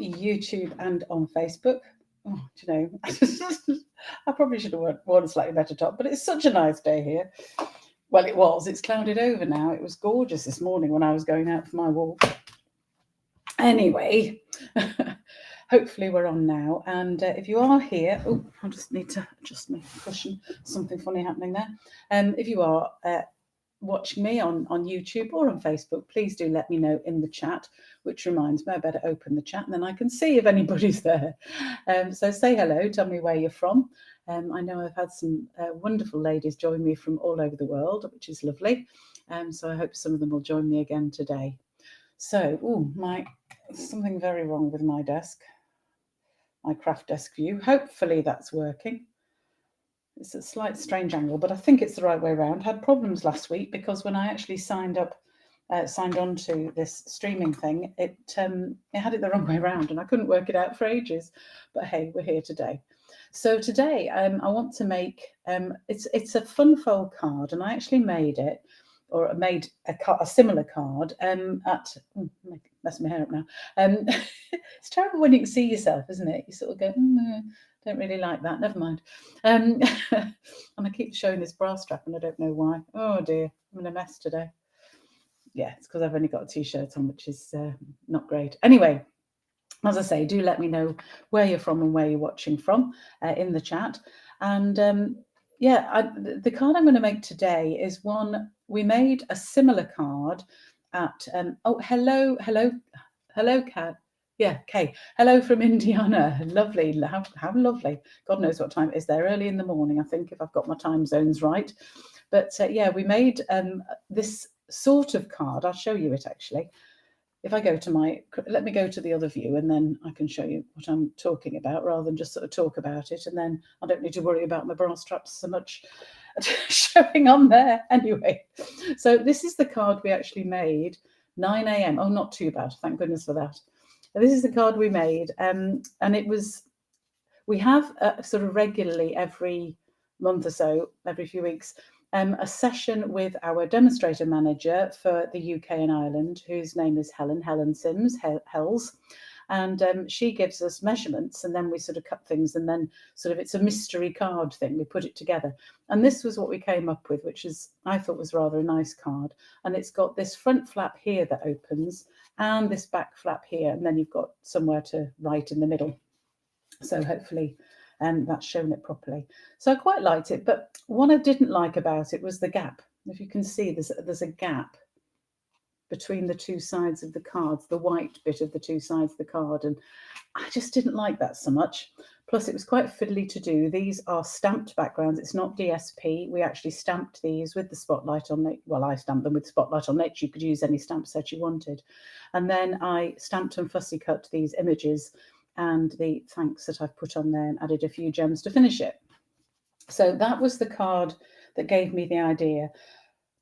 YouTube and on Facebook. Oh, do you know, I probably should have worn a slightly better top, but it's such a nice day here. Well, it was. It's clouded over now. It was gorgeous this morning when I was going out for my walk. Anyway, hopefully we're on now. And if you are here, oh, I just need to adjust my cushion. Something funny happening there. If you are watching me on YouTube or on Facebook, please do let me know in the chat, which reminds me I better open the chat and then I can see if anybody's there. So say hello, tell me where you're from. I know I've had some wonderful ladies join me from all over the world, which is lovely. So I hope some of them will join me again today. So, something very wrong with my desk, my craft desk view. Hopefully that's working. It's a slight strange angle, but I think it's the right way around. Had problems last week because when I actually signed on to this streaming thing, it had it the wrong way around and I couldn't work it out for ages. But hey, we're here today. So today I want to make, it's a fun fold card, and I actually made it, or made a similar card messing my hair up now. It's terrible when you can see yourself, isn't it? You sort of go, don't really like that, never mind. And I keep showing this bra strap and I don't know why. Oh dear, I'm in a mess today. Yeah, it's because I've only got a t-shirt on, which is not great. Anyway, as I say, do let me know where you're from and where you're watching from in the chat. And the card I'm going to make today is one, we made a similar card at, hello, Kat. Yeah, Kay. Hello from Indiana. Lovely. How lovely. God knows what time it is there. Early in the morning, I think, if I've got my time zones right. But we made this sort of card. I'll show you it actually. If I go to let me go to the other view and then I can show you what I'm talking about rather than just sort of talk about it. And then I don't need to worry about my bra straps so much showing on there. Anyway, so this is the card we actually made, 9 a.m. Oh, not too bad. Thank goodness for that. This is the card we made. And it was, we have sort of regularly every month or so, every few weeks, a session with our demonstrator manager for the UK and Ireland, whose name is Helen Sims, Hells. And she gives us measurements and then we sort of cut things and then sort of it's a mystery card thing. We put it together. And this was what we came up with, which is, I thought was rather a nice card. And it's got this front flap here that opens and this back flap here. And then you've got somewhere to write in the middle. So hopefully that's shown it properly. So I quite liked it, but what I didn't like about it was the gap. If you can see, there's a gap between the two sides of the cards, the white bit of the two sides of the card, and I just didn't like that so much. Plus it was quite fiddly to do. These are stamped backgrounds. It's not DSP. We actually stamped these with the spotlight on it. Well, I stamped them with spotlight on it. You could use any stamp set you wanted. And then I stamped and fussy cut these images and the thanks that I've put on there and added a few gems to finish it. So that was the card that gave me the idea.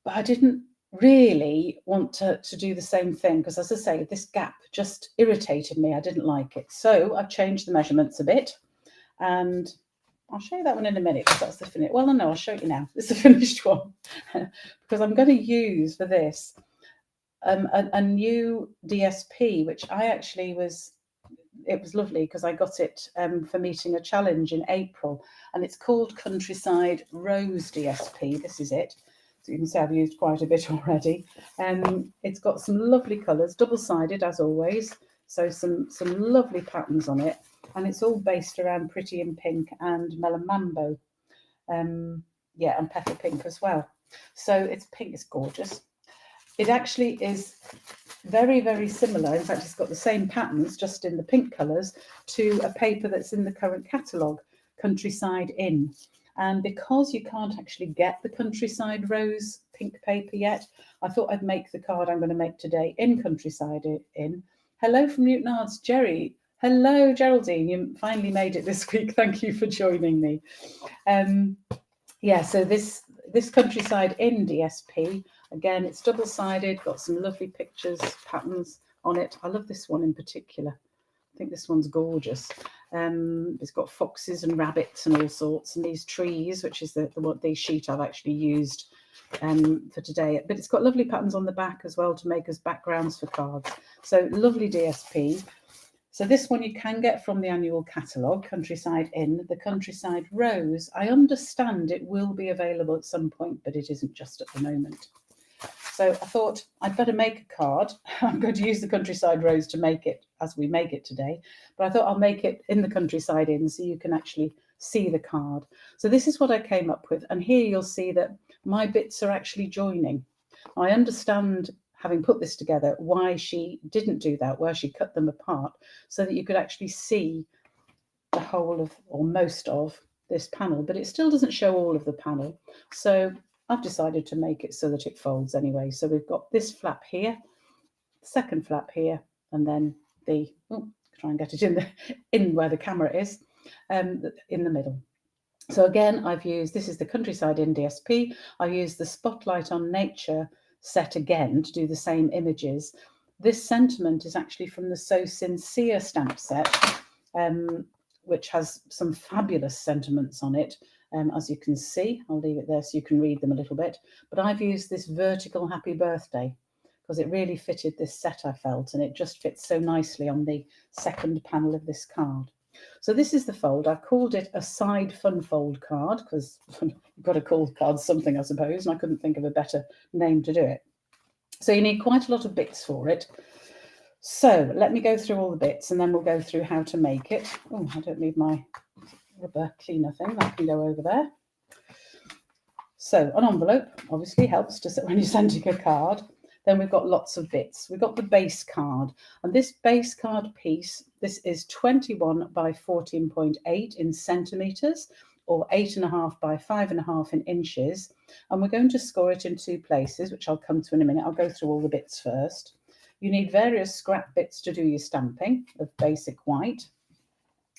But I didn't really want to do the same thing because, as I say, this gap just irritated me. I didn't like it. So I've changed the measurements a bit. And I'll show you that one in a minute because that's the finished. Well, no, I'll show you now. It's the finished one because I'm going to use for this a new DSP, which I actually was... It was lovely because I got it for meeting a challenge in April, and it's called Countryside Rose DSP. This is it. So you can see I've used quite a bit already. It's got some lovely colours, double-sided as always. So some lovely patterns on it, and it's all based around Pretty in Pink and Melon Mambo. And Pepper Pink as well. So it's pink, it's gorgeous. It actually is very, very similar. In fact, it's got the same patterns, just in the pink colours, to a paper that's in the current catalogue, Countryside Inn. And because you can't actually get the Countryside Rose pink paper yet, I thought I'd make the card I'm going to make today in Countryside Inn. Hello from Newton Arts, Jerry. Hello, Geraldine. You finally made it this week. Thank you for joining me. So this Countryside Inn DSP, again, it's double-sided, got some lovely pictures, patterns on it. I love this one in particular. I think this one's gorgeous. It's got foxes and rabbits and all sorts, and these trees, which is the sheet I've actually used for today. But it's got lovely patterns on the back as well to make as backgrounds for cards. So lovely DSP. So this one you can get from the annual catalogue, Countryside Inn, the Countryside Rose. I understand it will be available at some point, but it isn't just at the moment. So I thought I'd better make a card. I'm going to use the Countryside Rose to make it as we make it today, but I thought I'll make it in the Countryside Inn so you can actually see the card. So this is what I came up with, and here you'll see that my bits are actually joining. I understand, having put this together, why she didn't do that, where she cut them apart, so that you could actually see the whole of, or most of, this panel, but it still doesn't show all of the panel. So I've decided to make it so that it folds anyway. So we've got this flap here, second flap here, and then the, try and get it in where the camera is, in the middle. So again, I've used, this is the Countryside Inn DSP. I've used the Spotlight on Nature set again to do the same images. This sentiment is actually from the So Sincere stamp set, which has some fabulous sentiments on it. As you can see, I'll leave it there so you can read them a little bit. But I've used this vertical happy birthday because it really fitted this set, I felt, and it just fits so nicely on the second panel of this card. So this is the fold. I've called it a side fun fold card because you've got to call cards something, I suppose, and I couldn't think of a better name to do it. So you need quite a lot of bits for it. So let me go through all the bits and then we'll go through how to make it. Oh, I don't need my rubber cleaner thing, that can go over there. So an envelope obviously helps to when you're sending a card. Then we've got lots of bits. We've got the base card, and this base card piece, this is 21 by 14.8 in centimeters, or 8.5 by 5.5 in inches, and we're going to score it in two places, which I'll come to in a minute. I'll go through all the bits first. You need various scrap bits to do your stamping of basic white.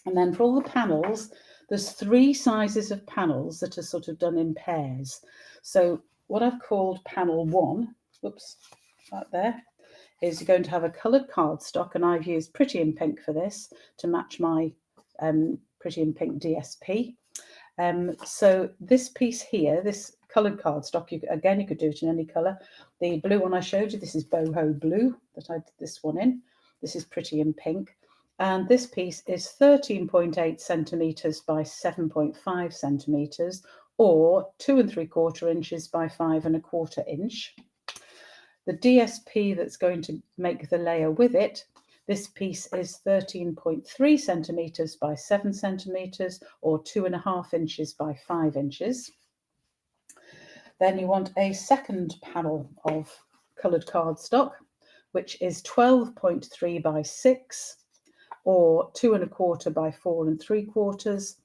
And then for all the panels, there's 3 sizes of panels that are sort of done in pairs. So what I've called panel 1, whoops, right there, is you're going to have a coloured cardstock, and I've used Pretty in Pink for this to match my Pretty in Pink DSP. So this piece here, this coloured cardstock, you could do it in any colour. The blue one I showed you, this is Boho Blue that I did this one in. This is Pretty in Pink. And this piece is 13.8 centimetres by 7.5 centimetres, or 2 3/4 inches by 5 1/4 inch. The DSP that's going to make the layer with it, this piece is 13.3 centimetres by 7 centimetres, or 2.5 inches by 5 inches. Then you want a second panel of coloured cardstock, which is 12.3 by 6, or 2 1/4 by 4 3/4,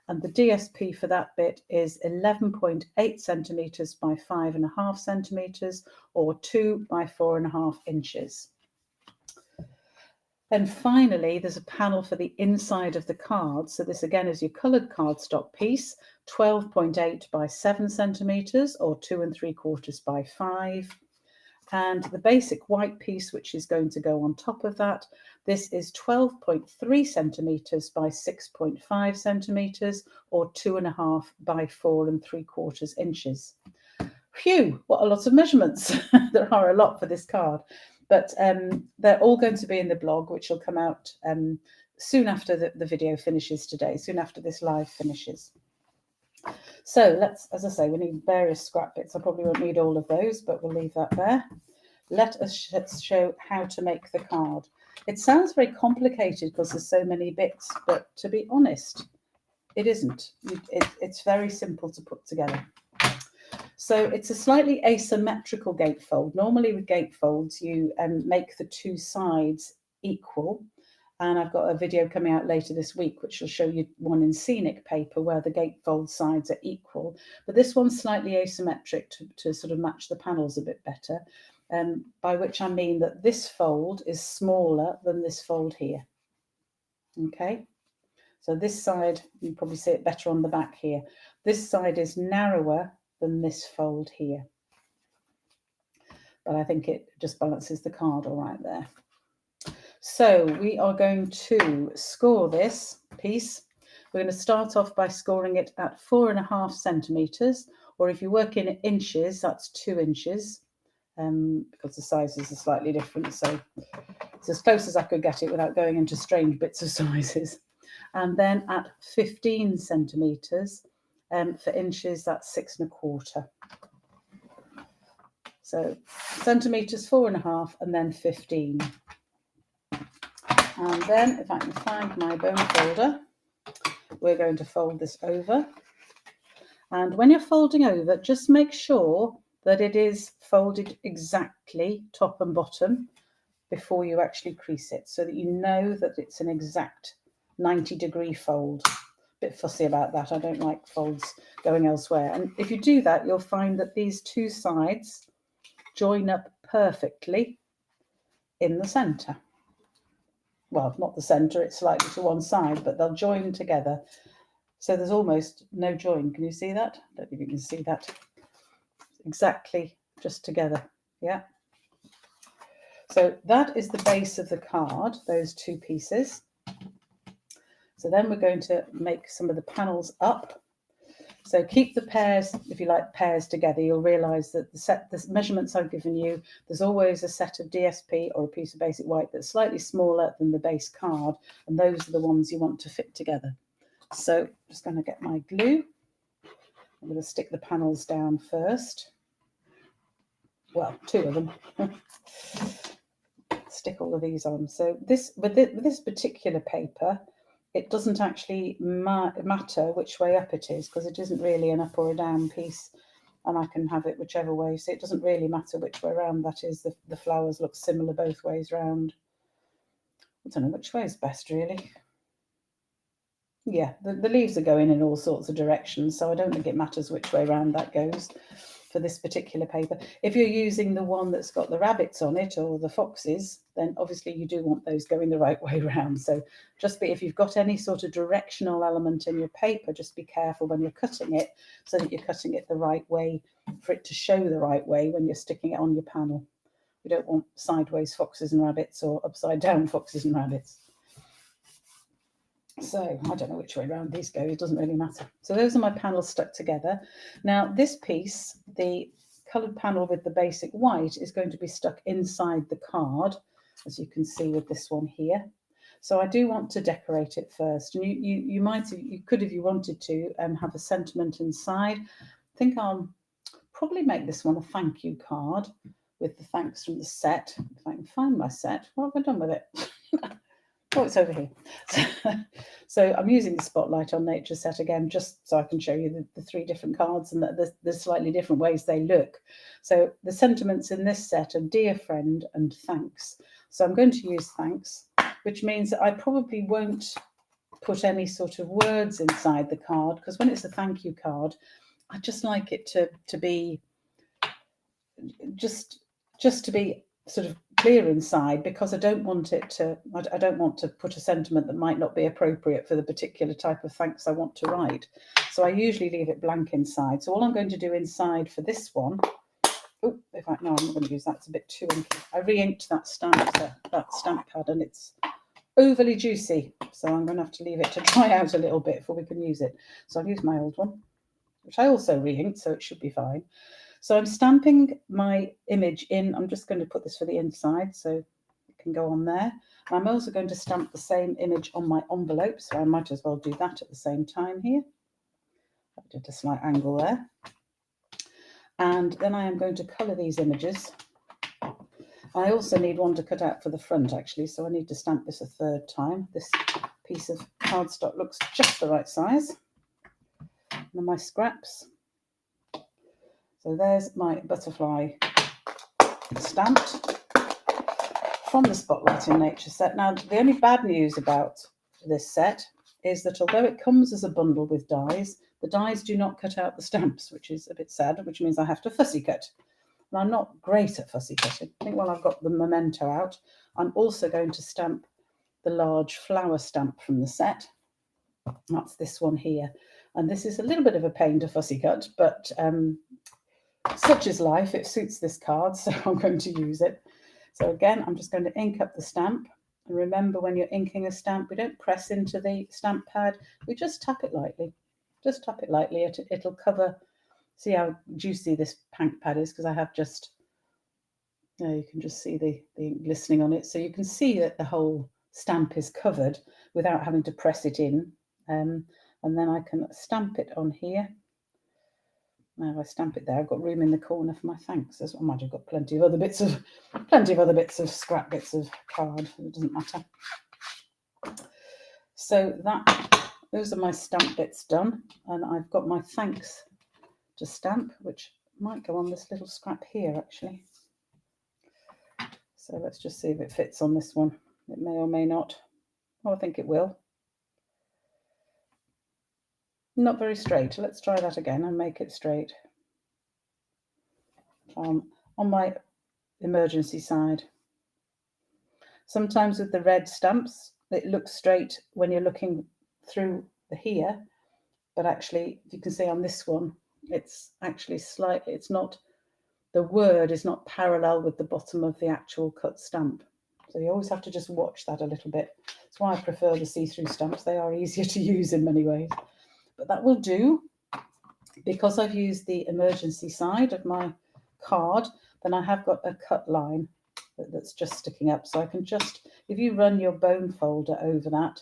and the DSP for that bit is 11.8 centimetres by 5.5 centimetres, or 2 by 4.5 inches. Then finally, there's a panel for the inside of the card. So this again is your coloured cardstock piece, 12.8 by 7 centimetres, or 2 3/4 by 5. And the basic white piece, which is going to go on top of that, this is 12.3 centimetres by 6.5 centimetres, or 2.5 by 4 3/4 inches. Phew, what a lot of measurements. There are a lot for this card, but they're all going to be in the blog, which will come out soon after the video finishes today, soon after this live finishes. So let's, as I say, we need various scrap bits. I probably won't need all of those, but we'll leave that there. Let us show how to make the card. It sounds very complicated because there's so many bits, but to be honest, it isn't. It's very simple to put together. So it's a slightly asymmetrical gatefold. Normally with gatefolds, you make the 2 sides equal. And I've got a video coming out later this week, which will show you one in scenic paper where the gatefold sides are equal. But this one's slightly asymmetric to sort of match the panels a bit better, by which I mean that this fold is smaller than this fold here. Okay, so this side, you can probably see it better on the back here. This side is narrower than this fold here. But I think it just balances the card all right there. So we are going to score this piece. We're going to start off by scoring it at 4.5 centimetres, or if you work in inches, that's 2 inches. because the sizes are slightly different. So it's as close as I could get it without going into strange bits of sizes. And then at 15 centimetres, for inches, that's 6 1/4. So centimetres, 4 1/2, and then 15. And then if I can find my bone folder, we're going to fold this over. And when you're folding over, just make sure that it is folded exactly top and bottom before you actually crease it, so that you know that it's an exact 90-degree fold. Bit fussy about that. I don't like folds going elsewhere. And if you do that, you'll find that these two sides join up perfectly in the centre. Well, not the centre, it's slightly to one side, but they'll join together. So there's almost no join. Can you see that? I don't think you can see that. Exactly just together. Yeah. So that is the base of the card, those two pieces. So then we're going to make some of the panels up. So keep the pairs, if you like, pairs together. You'll realise that the measurements I've given you, there's always a set of DSP or a piece of basic white that's slightly smaller than the base card, and those are the ones you want to fit together. So I'm just going to get my glue. I'm going to stick the panels down first. Well, two of them. Stick all of these on. So with this particular paper, it doesn't actually matter which way up it is, because it isn't really an up or a down piece, and I can have it whichever way. So it doesn't really matter which way around that is. The flowers look similar both ways round. I don't know which way is best, really. Yeah, the leaves are going in all sorts of directions, so I don't think it matters which way around that goes for this particular paper. If you're using the one that's got the rabbits on it or the foxes, then obviously you do want those going the right way around. So if you've got any sort of directional element in your paper, just be careful when you're cutting it, so that you're cutting it the right way for it to show the right way when you're sticking it on your panel. We don't want sideways foxes and rabbits or upside down foxes and rabbits. So I don't know which way around these go, it doesn't really matter. So those are my panels stuck together. Now this piece, the coloured panel with the basic white, is going to be stuck inside the card, as you can see with this one here. So I do want to decorate it first, and you could, if you wanted to, have a sentiment inside. I think I'll probably make this one a thank you card with the thanks from the set. If I can find my set. What have I done with it? Oh, it's over here. So I'm using the spotlight on nature set again, just so I can show you the three different cards and the slightly different ways they look. So the sentiments in this set are dear friend and thanks. So I'm going to use thanks, which means that I probably won't put any sort of words inside the card, because when it's a thank you card, I just like it to be just to be sort of clear inside, because I don't want to put a sentiment that might not be appropriate for the particular type of thanks I want to write. So I usually leave it blank inside. So all I'm going to do inside for this one, oh, in fact, no, I'm not going to use that. It's a bit too inky. I re-inked that stamp pad, and it's overly juicy. So I'm going to have to leave it to dry out a little bit before we can use it. So I'll use my old one, which I also re-inked, so it should be fine. So I'm stamping my image in. I'm just going to put this for the inside so it can go on there. And I'm also going to stamp the same image on my envelope, so I might as well do that at the same time here. I did a slight angle there. And then I am going to colour these images. I also need one to cut out for the front, actually, so I need to stamp this a third time. This piece of cardstock looks just the right size. And then my scraps. So there's my butterfly stamped from the Spotlight in Nature set. Now, the only bad news about this set is that although it comes as a bundle with dies, the dies do not cut out the stamps, which is a bit sad, which means I have to fussy cut. And I'm not great at fussy cutting. I think while I've got the memento out, I'm also going to stamp the large flower stamp from the set. That's this one here. And this is a little bit of a pain to fussy cut, but such is life, it suits this card, so I'm going to use it. So again, I'm just going to ink up the stamp. And remember, when you're inking a stamp, we don't press into the stamp pad, we just tap it lightly. Just tap it lightly, it'll cover. See how juicy this pad is, because I have just There you can just see the ink glistening on it. So you can see that the whole stamp is covered without having to press it in. And then I can stamp it on here. Now if I stamp it there, I've got room in the corner for my thanks as well. I might have got plenty of other bits of scrap bits of card. It doesn't matter. So those are my stamp bits done, and I've got my thanks to stamp, which might go on this little scrap here actually. So let's just see if it fits on this one. It may or may not. Oh, I think it will. Not very straight. Let's try that again and make it straight. On my emergency side. Sometimes with the red stamps, it looks straight when you're looking through the here, but actually, if you can see on this one, it's actually slightly, it's not, the word is not parallel with the bottom of the actual cut stamp. So you always have to just watch that a little bit. That's why I prefer the see-through stamps. They are easier to use in many ways. But that will do. Because I've used the emergency side of my card, then I have got a cut line that's just sticking up. So I can just, if you run your bone folder over that,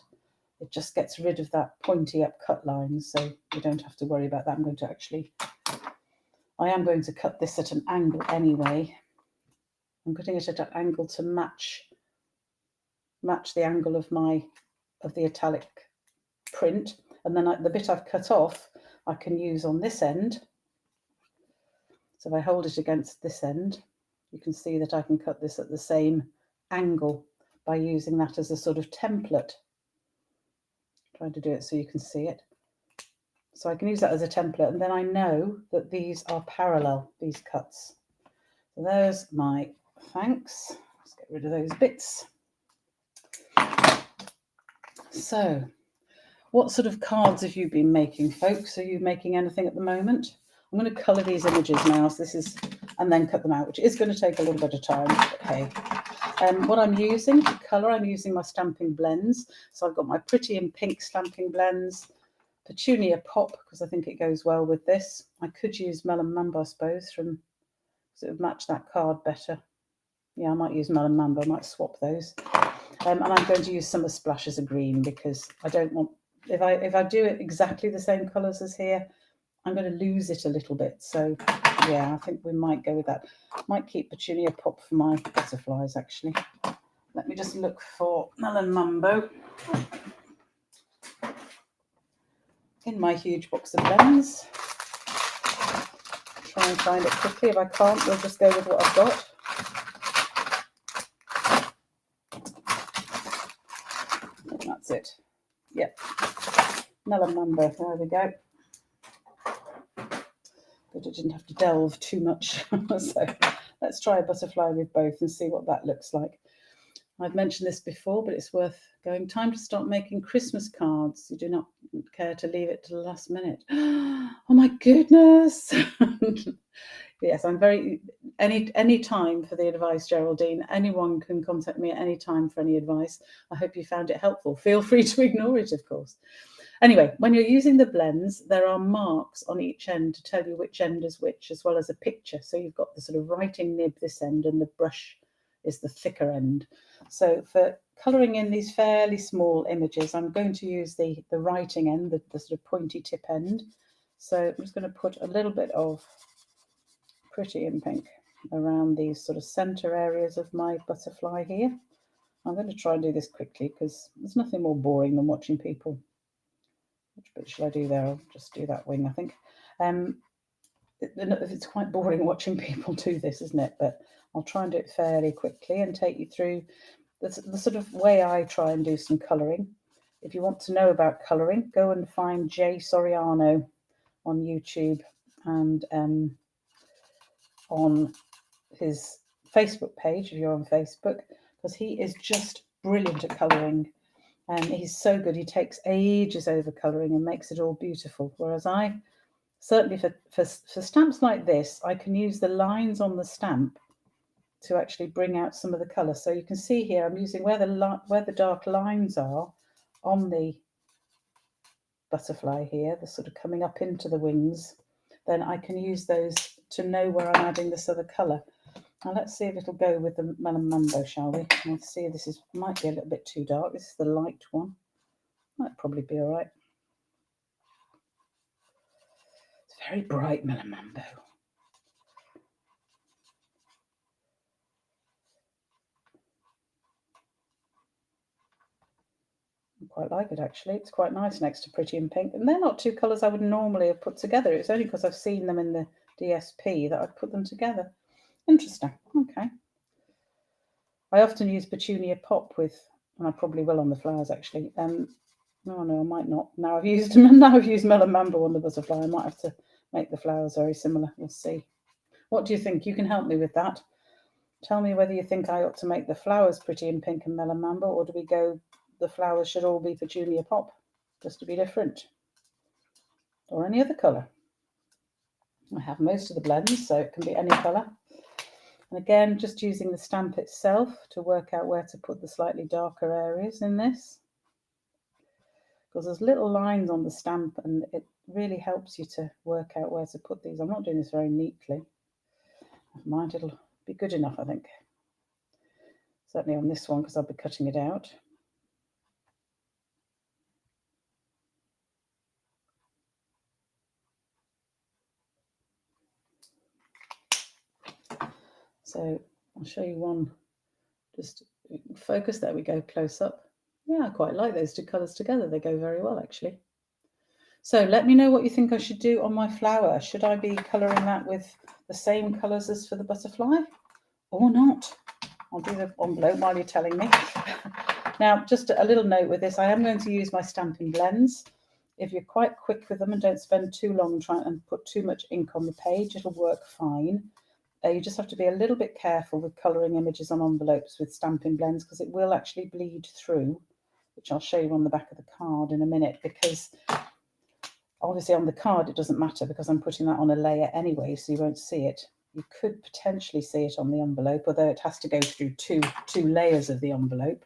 it just gets rid of that pointy up cut line. So you don't have to worry about that. I am going to cut this at an angle anyway. I'm cutting it at an angle to match the angle of the italic print, and then the bit I've cut off I can use on this end. So if I hold it against this end, you can see that I can cut this at the same angle by using that as a sort of template. I'm trying to do it so you can see it. So I can use that as a template, and then I know that these are parallel, these cuts. So there's my thanks. Let's get rid of those bits. So what sort of cards have you been making, folks? Are you making anything at the moment? I'm going to colour these images now, so and then cut them out, which is going to take a little bit of time, but hey. What I'm using to colour, I'm using my stamping blends. So I've got my Pretty in Pink stamping blends, Petunia Pop, because I think it goes well with this. I could use Melon Mambo, I suppose, because it would match that card better. Yeah, I might use Melon Mambo, I might swap those. And I'm going to use Summer Splashes of Green, because I don't want, if I do it exactly the same colours as here, I'm going to lose it a little bit. So yeah, I think we might go with that. Might keep Petunia Pop for my butterflies, actually. Let me just look for Melon Mambo in my huge box of blends. Try and find it quickly. If I can't, we'll just go with what I've got. And that's it. Yep. Melon Mambo. There we go. But it didn't have to delve too much. So let's try a butterfly with both and see what that looks like. I've mentioned this before, but it's worth going. Time to start making Christmas cards. You do not care to leave it to the last minute. Oh my goodness. Yes, I'm very, any time for the advice, Geraldine. Anyone can contact me at any time for any advice. I hope you found it helpful. Feel free to ignore it, of course. Anyway, when you're using the blends, there are marks on each end to tell you which end is which, as well as a picture. So you've got the sort of writing nib this end, and the brush is the thicker end. So for colouring in these fairly small images, I'm going to use the writing end, the sort of pointy tip end. So I'm just going to put a little bit of Pretty in Pink around these sort of centre areas of my butterfly here. I'm going to try and do this quickly because there's nothing more boring than watching people. Which bit should I do there? I'll just do that wing, I think. It's quite boring watching people do this, isn't it? But I'll try and do it fairly quickly and take you through the sort of way I try and do some colouring. If you want to know about colouring, go and find Jay Soriano on YouTube and on his Facebook page, if you're on Facebook, because he is just brilliant at colouring. And he's so good. He takes ages over colouring and makes it all beautiful. Whereas I, certainly for stamps like this, I can use the lines on the stamp to actually bring out some of the colour. So you can see here, I'm using where the dark lines are on the butterfly here, the sort of coming up into the wings. Then I can use those to know where I'm adding this other colour. Now let's see if it'll go with the Melon Mambo, shall we? Let's see, this might be a little bit too dark. This is the light one. Might probably be all right. It's very bright, Melon Mambo. I quite like it, actually. It's quite nice next to Pretty in Pink. And they're not two colours I would normally have put together. It's only because I've seen them in the DSP that I've put them together. Interesting. Okay. I often use Petunia Pop with, and I probably will on the flowers, actually. No, I might not. Now I've used Melon Mambo on the butterfly. I might have to make the flowers very similar. We'll see. What do you think? You can help me with that. Tell me whether you think I ought to make the flowers Pretty in Pink and Melon Mambo, or do we go, the flowers should all be Petunia Pop, just to be different, or any other colour. I have most of the blends, so it can be any colour. And again, just using the stamp itself to work out where to put the slightly darker areas in this. Because there's little lines on the stamp and it really helps you to work out where to put these. I'm not doing this very neatly. Never mind, it'll be good enough, I think. Certainly on this one, because I'll be cutting it out. So I'll show you one, just focus, there we go, close up. Yeah, I quite like those two colours together. They go very well, actually. So let me know what you think I should do on my flower. Should I be colouring that with the same colours as for the butterfly or not? I'll do the envelope while you're telling me. Now, just a little note with this, I am going to use my stamping blends. If you're quite quick with them and don't spend too long trying and put too much ink on the page, it'll work fine. You just have to be a little bit careful with colouring images on envelopes with stamping blends, because it will actually bleed through, which I'll show you on the back of the card in a minute, because obviously on the card it doesn't matter because I'm putting that on a layer anyway, so you won't see it. You could potentially see it on the envelope, although it has to go through two layers of the envelope.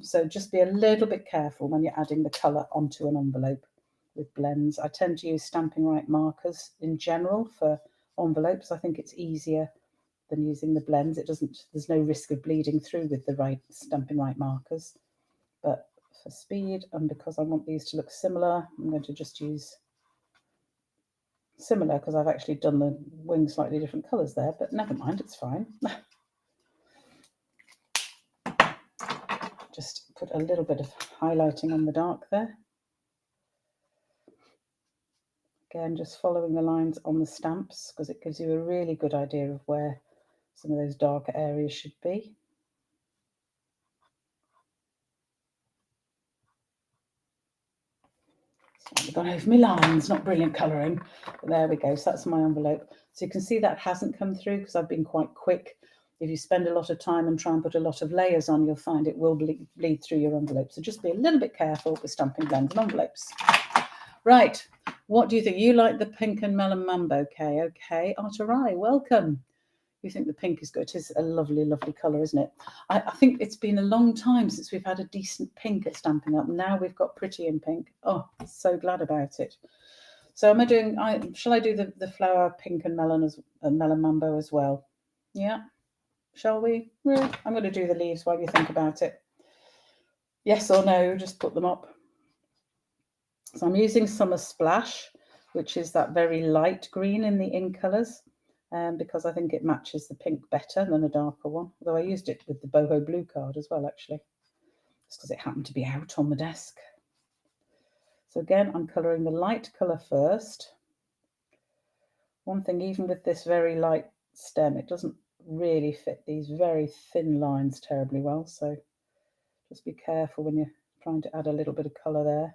So just be a little bit careful when you're adding the colour onto an envelope with blends. I tend to use Stampin' Right markers in general for envelopes. I think it's easier than using the blends. There's no risk of bleeding through with the Stampin' Right markers. But for speed and because I want these to look similar, I'm going to just use similar, because I've actually done the wings slightly different colours there, but never mind, it's fine. Just put a little bit of highlighting on the dark there. Again, just following the lines on the stamps, because it gives you a really good idea of where some of those darker areas should be. I've gone over my lines, not brilliant colouring, but there we go. So that's my envelope. So you can see that hasn't come through because I've been quite quick. If you spend a lot of time and try and put a lot of layers on, you'll find it will bleed through your envelope. So just be a little bit careful with stamping blends and envelopes. Right, what do you think? You like the pink and Melon Mambo, Kay? Okay, Arterai, welcome. You think the pink is good? It is a lovely, lovely colour, isn't it? I think it's been a long time since we've had a decent pink at Stampin' Up. Now we've got Pretty in Pink. Oh, so glad about it. So shall I do the flower pink and Melon Mambo as well? Yeah, shall we? Yeah. I'm going to do the leaves while you think about it. Yes or no, just put them up. So I'm using Summer Splash, which is that very light green in the in colours. Because I think it matches the pink better than a darker one. Although I used it with the boho blue card as well, actually, just because it happened to be out on the desk. So again, I'm colouring the light colour first. One thing, even with this very light stem, it doesn't really fit these very thin lines terribly well. So just be careful when you're trying to add a little bit of colour there.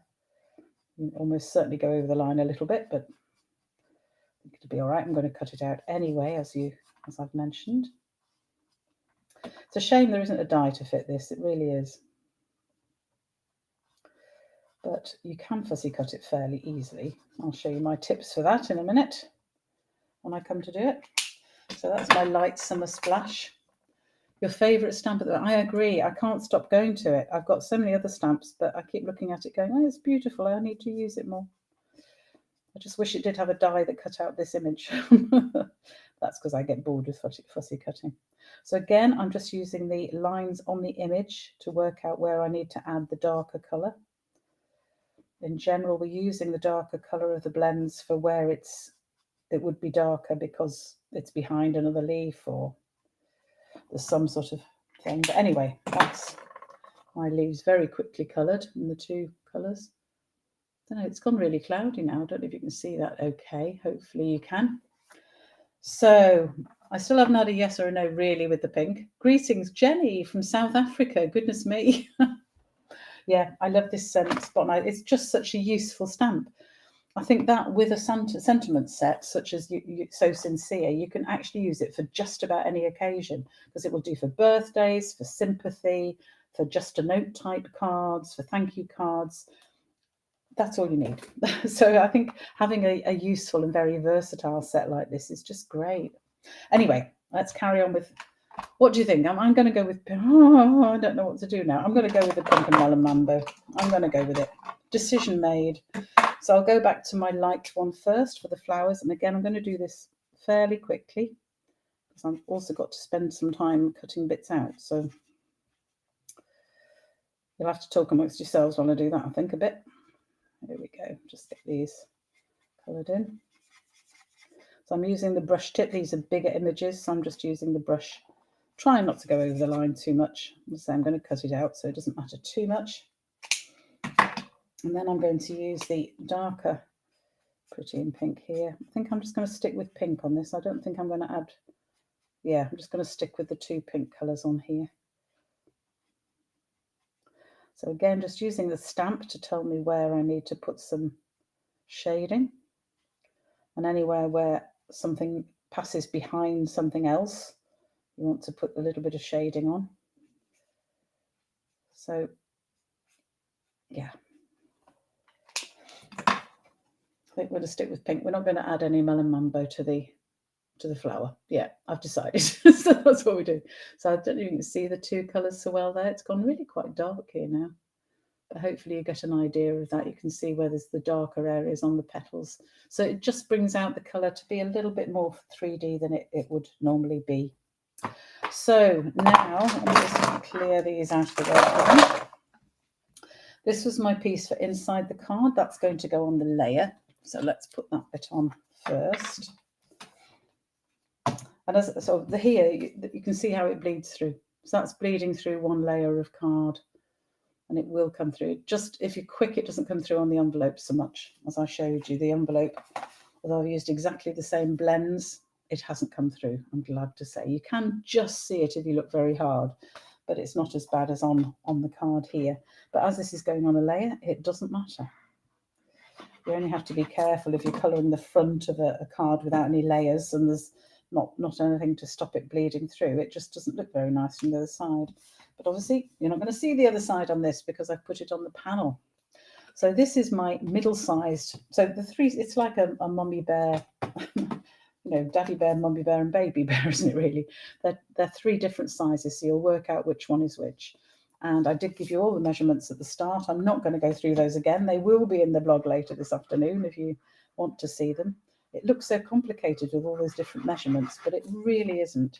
You almost certainly go over the line a little bit, but I think it'll be all right. I'm going to cut it out anyway, as I've mentioned. It's a shame there isn't a die to fit this, it really is. But you can fussy cut it fairly easily. I'll show you my tips for that in a minute when I come to do it. So that's my light Summer Splash. Your favourite stamp at the moment? I agree, I can't stop going to it. I've got so many other stamps, but I keep looking at it going, oh, it's beautiful, I need to use it more. I just wish it did have a die that cut out this image. That's because I get bored with fussy cutting. So again, I'm just using the lines on the image to work out where I need to add the darker colour. In general, we're using the darker colour of the blends for where it would be darker because it's behind another leaf or there's some sort of thing. But anyway, that's my leaves very quickly coloured in the two colours. I don't know, it's gone really cloudy now. I don't know if you can see that okay. Hopefully you can. So I still haven't had a yes or a no really with the pink. Greetings, Jenny from South Africa. Goodness me. Yeah, I love this spotlight. It's just such a useful stamp. I think that with a sentiment set, such as So Sincere, you can actually use it for just about any occasion, because it will do for birthdays, for sympathy, for just a note type cards, for thank you cards. That's all you need. So I think having a useful and very versatile set like this is just great. Anyway, let's carry on with, what do you think? I'm going to go with, I don't know what to do now. I'm going to go with the Pink and Melon Mambo. I'm going to go with it. Decision made. So I'll go back to my light one first for the flowers. And again, I'm going to do this fairly quickly because I've also got to spend some time cutting bits out. So you'll have to talk amongst yourselves while I do that, I think, a bit. There we go. Just get these coloured in. So I'm using the brush tip. These are bigger images, so I'm just using the brush. Trying not to go over the line too much. I'm going to cut it out so it doesn't matter too much. And then I'm going to use the darker Pretty in Pink here. I think I'm just going to stick with pink on this. I don't think I'm going to add, yeah, I'm just going to stick with the two pink colours on here. So again, just using the stamp to tell me where I need to put some shading. And anywhere where something passes behind something else, you want to put a little bit of shading on. So, yeah. I think we're going to stick with pink. We're not going to add any Melon Mambo to the flower. Yeah, I've decided. So that's what we do. So I don't know if you can see the two colours so well there. It's gone really quite dark here now. But hopefully you get an idea of that. You can see where there's the darker areas on the petals. So it just brings out the colour to be a little bit more 3D than it would normally be. So now, let me just clear these out of the way. This was my piece for inside the card. That's going to go on the layer. So let's put that bit on first. And here, you can see how it bleeds through. So that's bleeding through one layer of card. And it will come through. Just if you're quick, it doesn't come through on the envelope so much. As I showed you, the envelope, although I've used exactly the same blends, it hasn't come through, I'm glad to say. You can just see it if you look very hard, but it's not as bad as on the card here. But as this is going on a layer, it doesn't matter. You only have to be careful if you're colouring the front of a card without any layers and there's not anything to stop it bleeding through. It just doesn't look very nice from the other side. But obviously, you're not going to see the other side on this because I've put it on the panel. So this is my middle-sized. So the three, it's like a mummy bear, you know, daddy bear, mummy bear, and baby bear, isn't it really? They're three different sizes, so you'll work out which one is which. And I did give you all the measurements at the start. I'm not going to go through those again. They will be in the blog later this afternoon if you want to see them. It looks so complicated with all those different measurements, but it really isn't.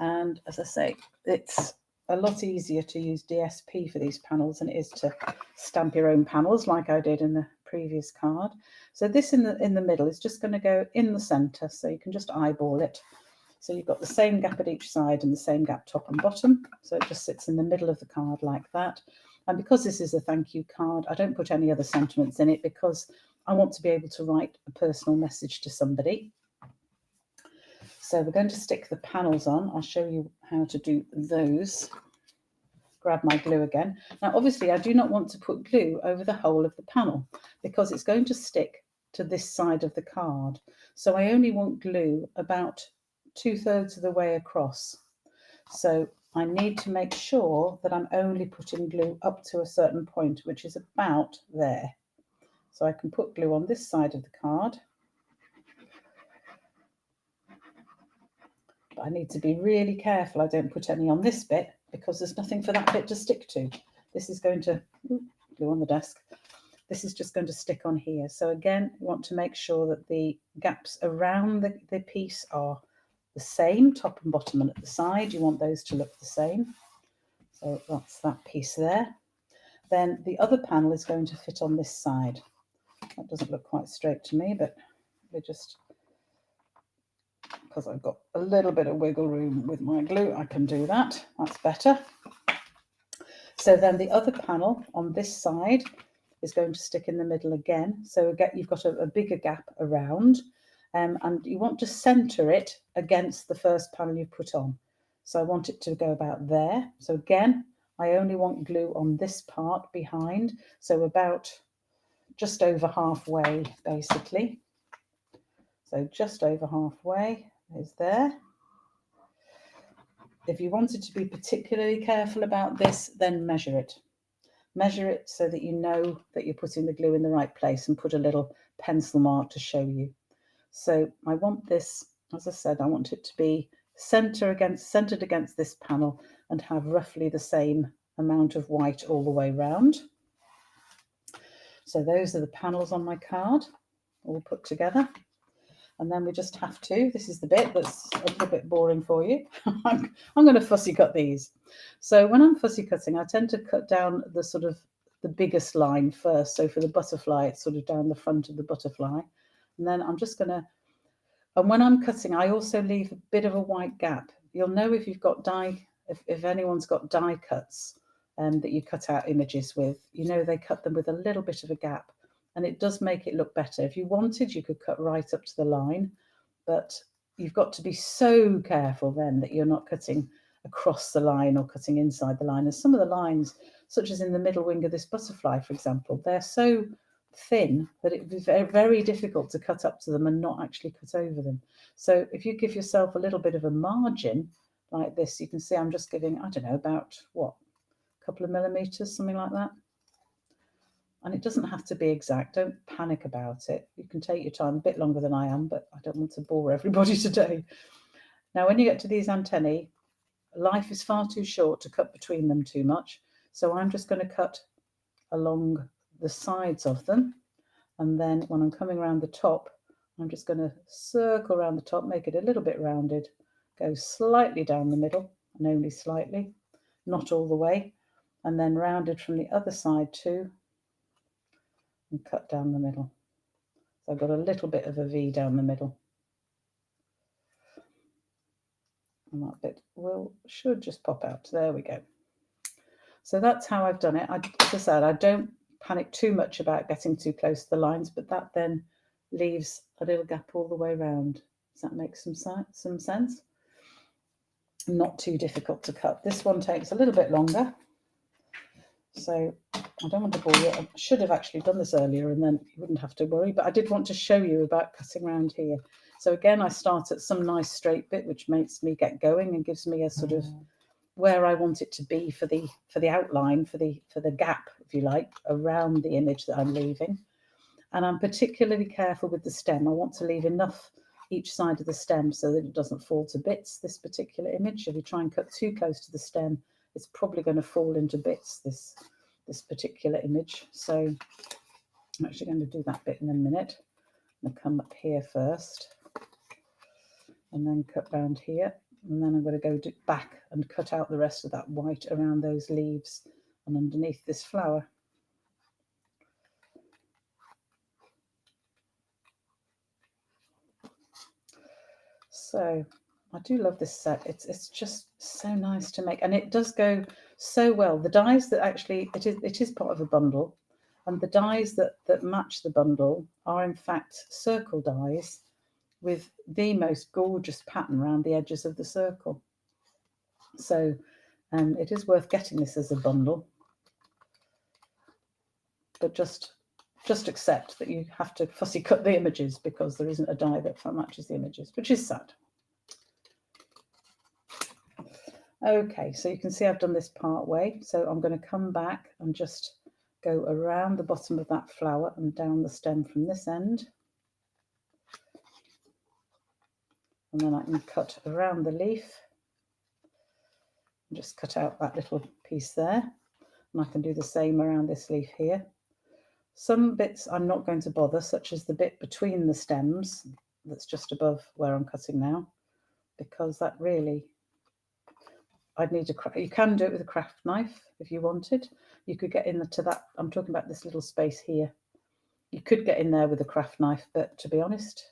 And as I say, it's a lot easier to use DSP for these panels than it is to stamp your own panels like I did in the previous card. So this in the middle is just going to go in the center, so you can just eyeball it. So you've got the same gap at each side and the same gap top and bottom, so it just sits in the middle of the card like that. And because this is a thank you card, I don't put any other sentiments in it because I want to be able to write a personal message to somebody. So we're going to stick the panels on. I'll show you how to do those. Grab my glue again. Now, obviously, I do not want to put glue over the whole of the panel because it's going to stick to this side of the card. So I only want glue about 2/3 of the way across. So I need to make sure that I'm only putting glue up to a certain point, which is about there. So I can put glue on this side of the card. But I need to be really careful I don't put any on this bit because there's nothing for that bit to stick to. This is going to, glue on the desk. this is just going to stick on here. So again, you want to make sure that the gaps around the piece are the same, top and bottom, and at the side you want those to look the same. So that's that piece there. Then the other panel is going to fit on this side. That doesn't look quite straight to me, but we just, because I've got a little bit of wiggle room with my glue, I can do that. That's better. So then the other panel on this side is going to stick in the middle again. So again, you've got a bigger gap around, and you want to centre it against the first panel you put on. So I want it to go about there. So again, I only want glue on this part behind, so about just over halfway, basically. So just over halfway is there. If you wanted to be particularly careful about this, then measure it. Measure it so that you know that you're putting the glue in the right place, and put a little pencil mark to show you. So I want this, as I said, I want it to be centered against this panel and have roughly the same amount of white all the way round. So those are the panels on my card, all put together. And then we just have to, this is the bit that's a little bit boring for you. I'm going to fussy cut these. So when I'm fussy cutting, I tend to cut down the sort of the biggest line first. So for the butterfly, it's sort of down the front of the butterfly. And then I'm just going to, and when I'm cutting, I also leave a bit of a white gap. You'll know if you've got die, if anyone's got die cuts that you cut out images with, you know they cut them with a little bit of a gap. And it does make it look better. If you wanted, you could cut right up to the line, but you've got to be so careful then that you're not cutting across the line or cutting inside the line. And some of the lines, such as in the middle wing of this butterfly, for example, they're so thin that it would be very, very difficult to cut up to them and not actually cut over them. So if you give yourself a little bit of a margin like this, you can see I'm just giving, I don't know, about what, a couple of millimeters, something like that. And it doesn't have to be exact. Don't panic about it. You can take your time, a bit longer than I am, but I don't want to bore everybody today. Now, when you get to these antennae, life is far too short to cut between them too much. So I'm just going to cut along the sides of them. And then when I'm coming around the top, I'm just going to circle around the top, make it a little bit rounded, go slightly down the middle, and only slightly, not all the way, and then rounded from the other side too, and cut down the middle. So I've got a little bit of a V down the middle. And that bit should just pop out. There we go. So that's how I've done it. As I said, I don't panic too much about getting too close to the lines, but that then leaves a little gap all the way around. Does that make some sense? Not too difficult to cut. This one takes a little bit longer. So I don't want to bore you. I should have actually done this earlier and then you wouldn't have to worry, but I did want to show you about cutting around here. So again, I start at some nice straight bit, which makes me get going and gives me a sort of where I want it to be for the outline, for the gap, if you like, around the image that I'm leaving. And I'm particularly careful with the stem. I want to leave enough each side of the stem so that it doesn't fall to bits, this particular image. If you try and cut too close to the stem, it's probably going to fall into bits, this particular image. So I'm actually going to do that bit in a minute. I'm going to come up here first and then cut round here. And then I'm going to go back and cut out the rest of that white around those leaves and underneath this flower. So I do love this set. It's just so nice to make, and it does go so well. The dies that actually it is part of a bundle, and the dies that match the bundle are in fact circle dies with the most gorgeous pattern around the edges of the circle. So it is worth getting this as a bundle, but just accept that you have to fussy cut the images because there isn't a die that matches the images, which is sad. Okay, so you can see I've done this part way. So I'm going to come back and just go around the bottom of that flower and down the stem from this end. And then I can cut around the leaf and just cut out that little piece there. And I can do the same around this leaf here. Some bits I'm not going to bother, such as the bit between the stems that's just above where I'm cutting now, because that really, I'd need a, you can do it with a craft knife if you wanted. You could get into that, I'm talking about this little space here. You could get in there with a craft knife, but to be honest,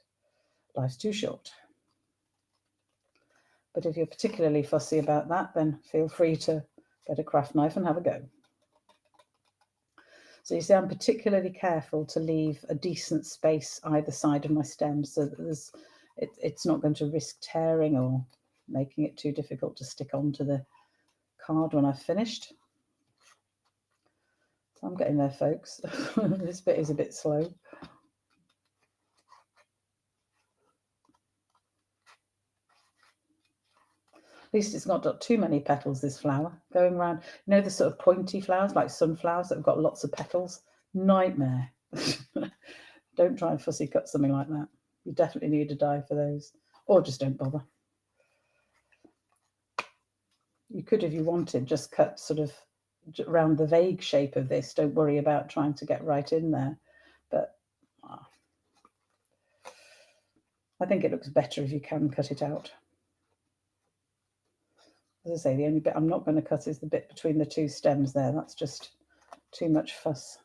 life's too short. But if you're particularly fussy about that, then feel free to get a craft knife and have a go. So you see, I'm particularly careful to leave a decent space either side of my stem so that it's not going to risk tearing or making it too difficult to stick onto the card when I've finished. So I'm getting there, folks. This bit is a bit slow. At least it's not got too many petals, this flower. Going around, you know, the sort of pointy flowers like sunflowers that have got lots of petals? Nightmare. Don't try and fussy cut something like that. You definitely need a die for those. Or just don't bother. You could, if you wanted, just cut sort of around the vague shape of this. Don't worry about trying to get right in there. But I think it looks better if you can cut it out. As I say, the only bit I'm not going to cut is the bit between the two stems there. That's just too much fuss.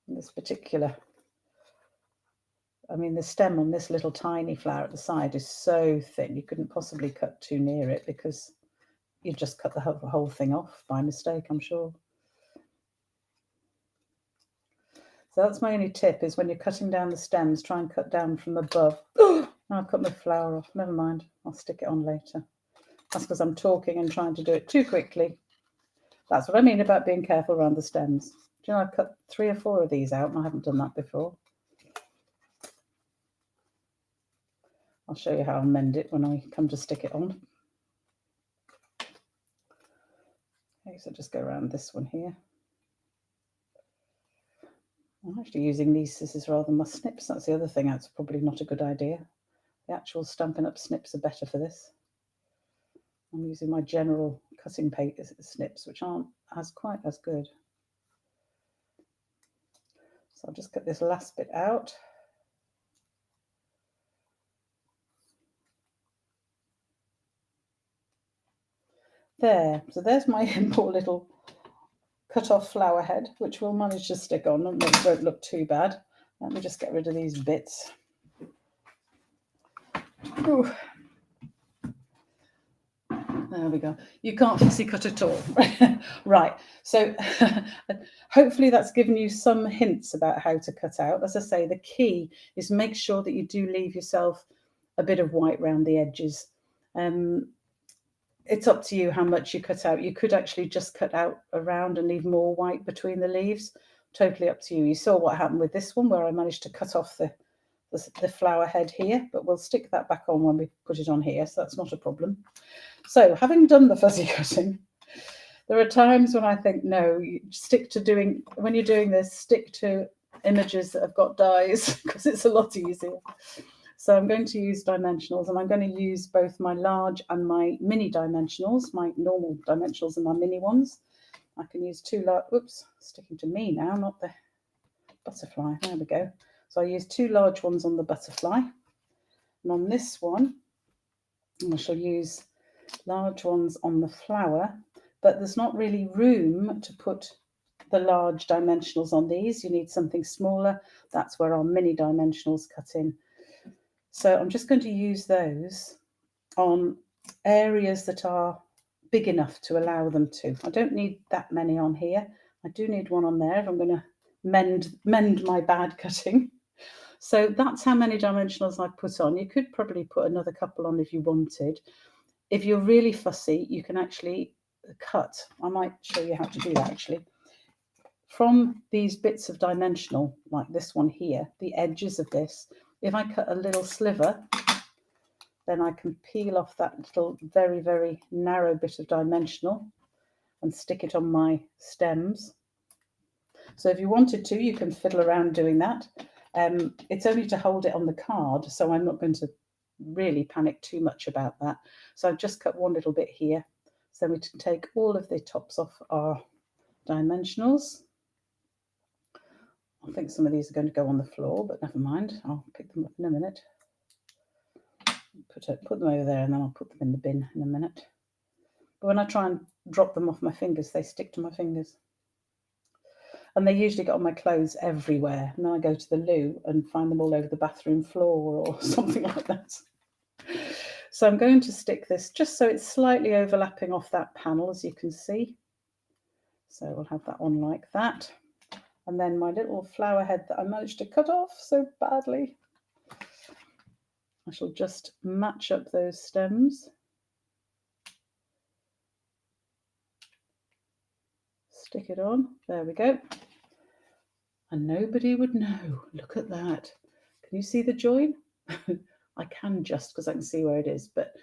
And this particular, I mean, the stem on this little tiny flower at the side is so thin, you couldn't possibly cut too near it because you just cut the whole thing off by mistake, I'm sure. So that's my only tip, is when you're cutting down the stems, try and cut down from above. I've cut my flower off. Never mind. I'll stick it on later. That's because I'm talking and trying to do it too quickly. That's what I mean about being careful around the stems. Do you know, I've cut 3 or 4 of these out and I haven't done that before. I'll show you how I'll mend it when I come to stick it on. Okay, so just go around this one here. I'm actually using these scissors rather than my snips. That's the other thing. That's probably not a good idea. The actual Stampin' Up snips are better for this. I'm using my general cutting paper snips, which aren't quite as good. So I'll just cut this last bit out. There, so there's my poor little cut off flower head, which we'll manage to stick on and it won't look too bad. Let me just get rid of these bits. Ooh. There we go. You can't fussy cut at all. Right, so hopefully that's given you some hints about how to cut out. As I say, the key is make sure that you do leave yourself a bit of white around the edges. It's up to you how much you cut out. You could actually just cut out around and leave more white between the leaves. Totally up to you. You saw what happened with this one where I managed to cut off the flower head here, but we'll stick that back on when we put it on here, so that's not a problem. So having done the fuzzy cutting, there are times when I think, no, you stick to doing, when you're doing this, stick to images that have got dies because it's a lot easier. So I'm going to use dimensionals, and I'm going to use both my large and my mini dimensionals, my normal dimensionals and my mini ones. I can use 2 large, oops, sticking to me now, not the butterfly. There we go. So I use 2 large ones on the butterfly. And on this one, I shall use large ones on the flower, but there's not really room to put the large dimensionals on these. You need something smaller. That's where our mini dimensionals cut in. So I'm just going to use those on areas that are big enough to allow them to. I don't need that many on here. I do need one on there if I'm going to mend my bad cutting. So that's how many dimensionals I put on. You could probably put another couple on if you wanted. If you're really fussy, you can actually cut. I might show you how to do that actually. From these bits of dimensional, like this one here, the edges of this, if I cut a little sliver, then I can peel off that little very, very narrow bit of dimensional and stick it on my stems. So if you wanted to, you can fiddle around doing that. It's only to hold it on the card, so I'm not going to really panic too much about that. So I've just cut one little bit here. So we can take all of the tops off our dimensionals. I think some of these are going to go on the floor, but never mind. I'll pick them up in a minute. Put them over there, and then I'll put them in the bin in a minute. But when I try and drop them off my fingers, they stick to my fingers. And they usually get on my clothes everywhere. And then I go to the loo and find them all over the bathroom floor or something like that. So I'm going to stick this just so it's slightly overlapping off that panel, as you can see. So we'll have that on like that. And then my little flower head that I managed to cut off so badly, I shall just match up those stems. Stick it on. There we go. And nobody would know. Look at that. Can you see the join? I can, just because I can see where it is, but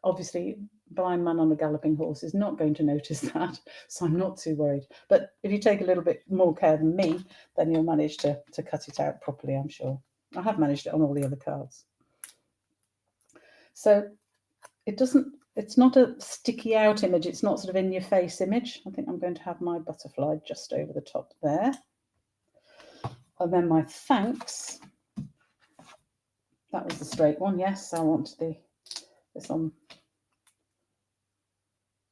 obviously blind man on a galloping horse is not going to notice that, so I'm not too worried. But if you take a little bit more care than me, then you'll manage to cut it out properly, I'm sure. I have managed it on all the other cards. So it's not a sticky out image, it's not sort of in your face image. I think I'm going to have my butterfly just over the top there. And then my thanks, that was the straight one, yes, I want this on,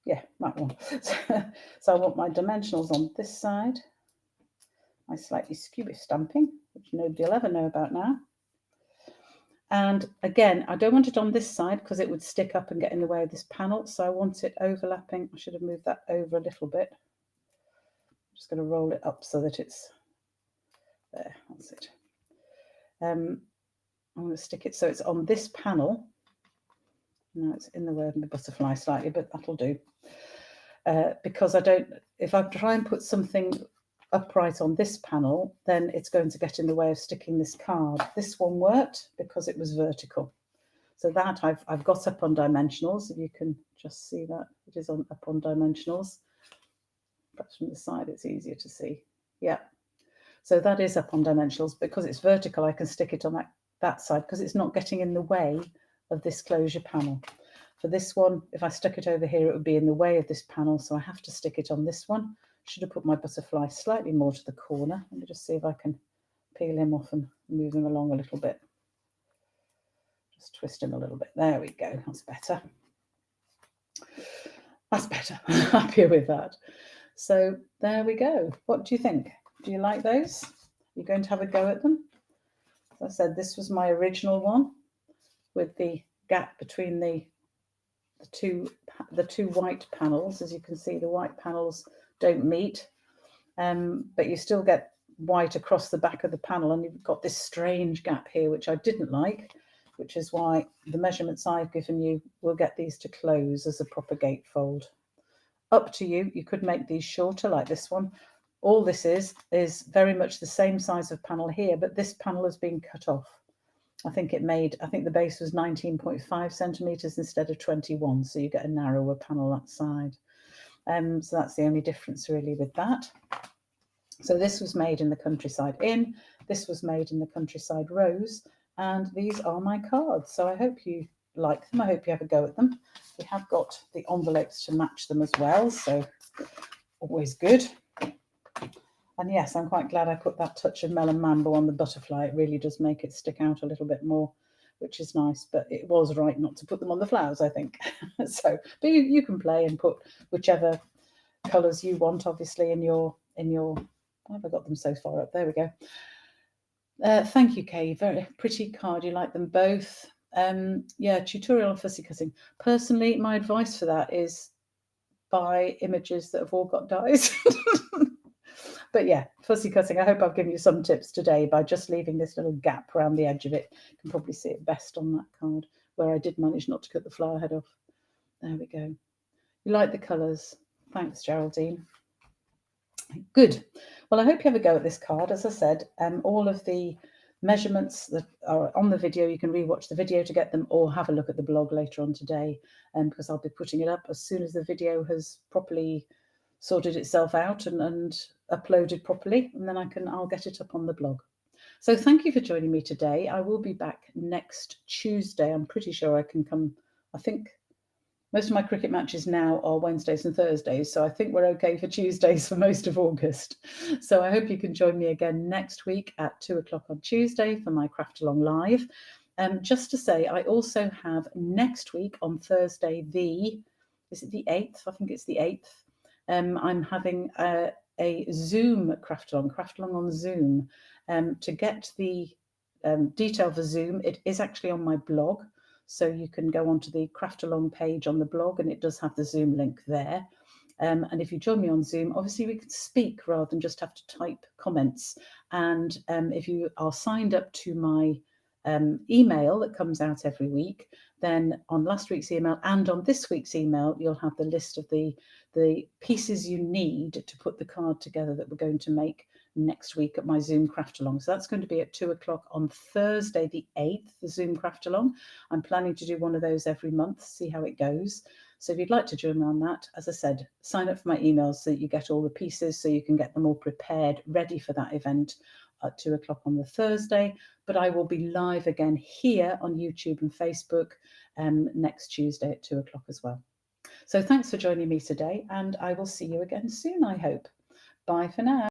yeah, that one. So I want my dimensionals on this side, my slightly skewy stamping, which nobody will ever know about now. And again, I don't want it on this side because it would stick up and get in the way of this panel. So I want it overlapping. I should have moved that over a little bit. I'm just going to roll it up so that it's there. That's it. I'm going to stick it so it's on this panel. Now it's in the way of the butterfly slightly, but that'll do. Because if I try and put something upright on this panel, then it's going to get in the way of sticking this card. This one worked because it was vertical. So that I've got up on dimensionals. If you can just see that, it is up on dimensionals. Perhaps from the side it's easier to see. Yeah. So that is up on dimensionals. Because it's vertical, I can stick it on that side because it's not getting in the way of this closure panel. For this one, if I stuck it over here, it would be in the way of this panel, so I have to stick it on this one. Should have put my butterfly slightly more to the corner. Let me just see if I can peel him off and move him along a little bit. Just twist him a little bit. There we go. That's better. That's better. I'm happier with that. So there we go. What do you think? Do you like those? You're going to have a go at them? As I said, this was my original one with the gap between the two white panels. As you can see, the white panels don't meet, but you still get white across the back of the panel, and you've got this strange gap here, which I didn't like, which is why the measurements I've given you will get these to close as a proper gatefold. Up to you. You could make these shorter like this one. All this is very much the same size of panel here, but this panel has been cut off. I think the base was 19.5 centimetres instead of 21, so you get a narrower panel that side. So that's the only difference really with that. So this was made in the Countryside Inn, this was made in the Countryside Rose, and these are my cards. So I hope you like them, I hope you have a go at them. We have got the envelopes to match them as well, so always good. And yes, I'm quite glad I put that touch of melon mambo on the butterfly. It really does make it stick out a little bit more, which is nice. But it was right not to put them on the flowers, I think. So, but you can play and put whichever colours you want, obviously, in your. Have I got them so far up? There we go. Thank you, Kay. Very pretty card. You like them both. Yeah, tutorial on fussy cutting. Personally, my advice for that is buy images that have all got dies. But yeah, fussy cutting, I hope I've given you some tips today by just leaving this little gap around the edge of it. You can probably see it best on that card where I did manage not to cut the flower head off. There we go. You like the colours. Thanks, Geraldine. Good. Well, I hope you have a go at this card. As I said, all of the measurements that are on the video, you can rewatch the video to get them, or have a look at the blog later on today, because I'll be putting it up as soon as the video has properly sorted itself out and uploaded properly, and then I'll get it up on the blog. So thank you for joining me today. I will be back next Tuesday. I'm pretty sure I can come. I think most of my cricket matches now are Wednesdays and Thursdays, so I think we're okay for Tuesdays for most of August. So I hope you can join me again next week at 2 o'clock on Tuesday for my Craftalong Live. Just to say, I also have next week on Thursday, is it the 8th? I think it's the 8th. I'm having a Zoom Craftalong on Zoom. To get the detail for Zoom, it is actually on my blog. So you can go onto the Craftalong page on the blog, and it does have the Zoom link there. And if you join me on Zoom, obviously we can speak rather than just have to type comments. And if you are signed up to my email that comes out every week, then on last week's email and on this week's email, you'll have the list of the pieces you need to put the card together that we're going to make next week at my Zoom Craftalong. So that's going to be at 2 o'clock on Thursday the 8th, the Zoom Craftalong. I'm planning to do one of those every month, see how it goes. So if you'd like to join me on that, as I said, sign up for my emails so that you get all the pieces, so you can get them all prepared, ready for that event at 2 o'clock on the Thursday. But I will be live again here on YouTube and Facebook next Tuesday at 2 o'clock as well. So thanks for joining me today, and I will see you again soon, I hope. Bye for now.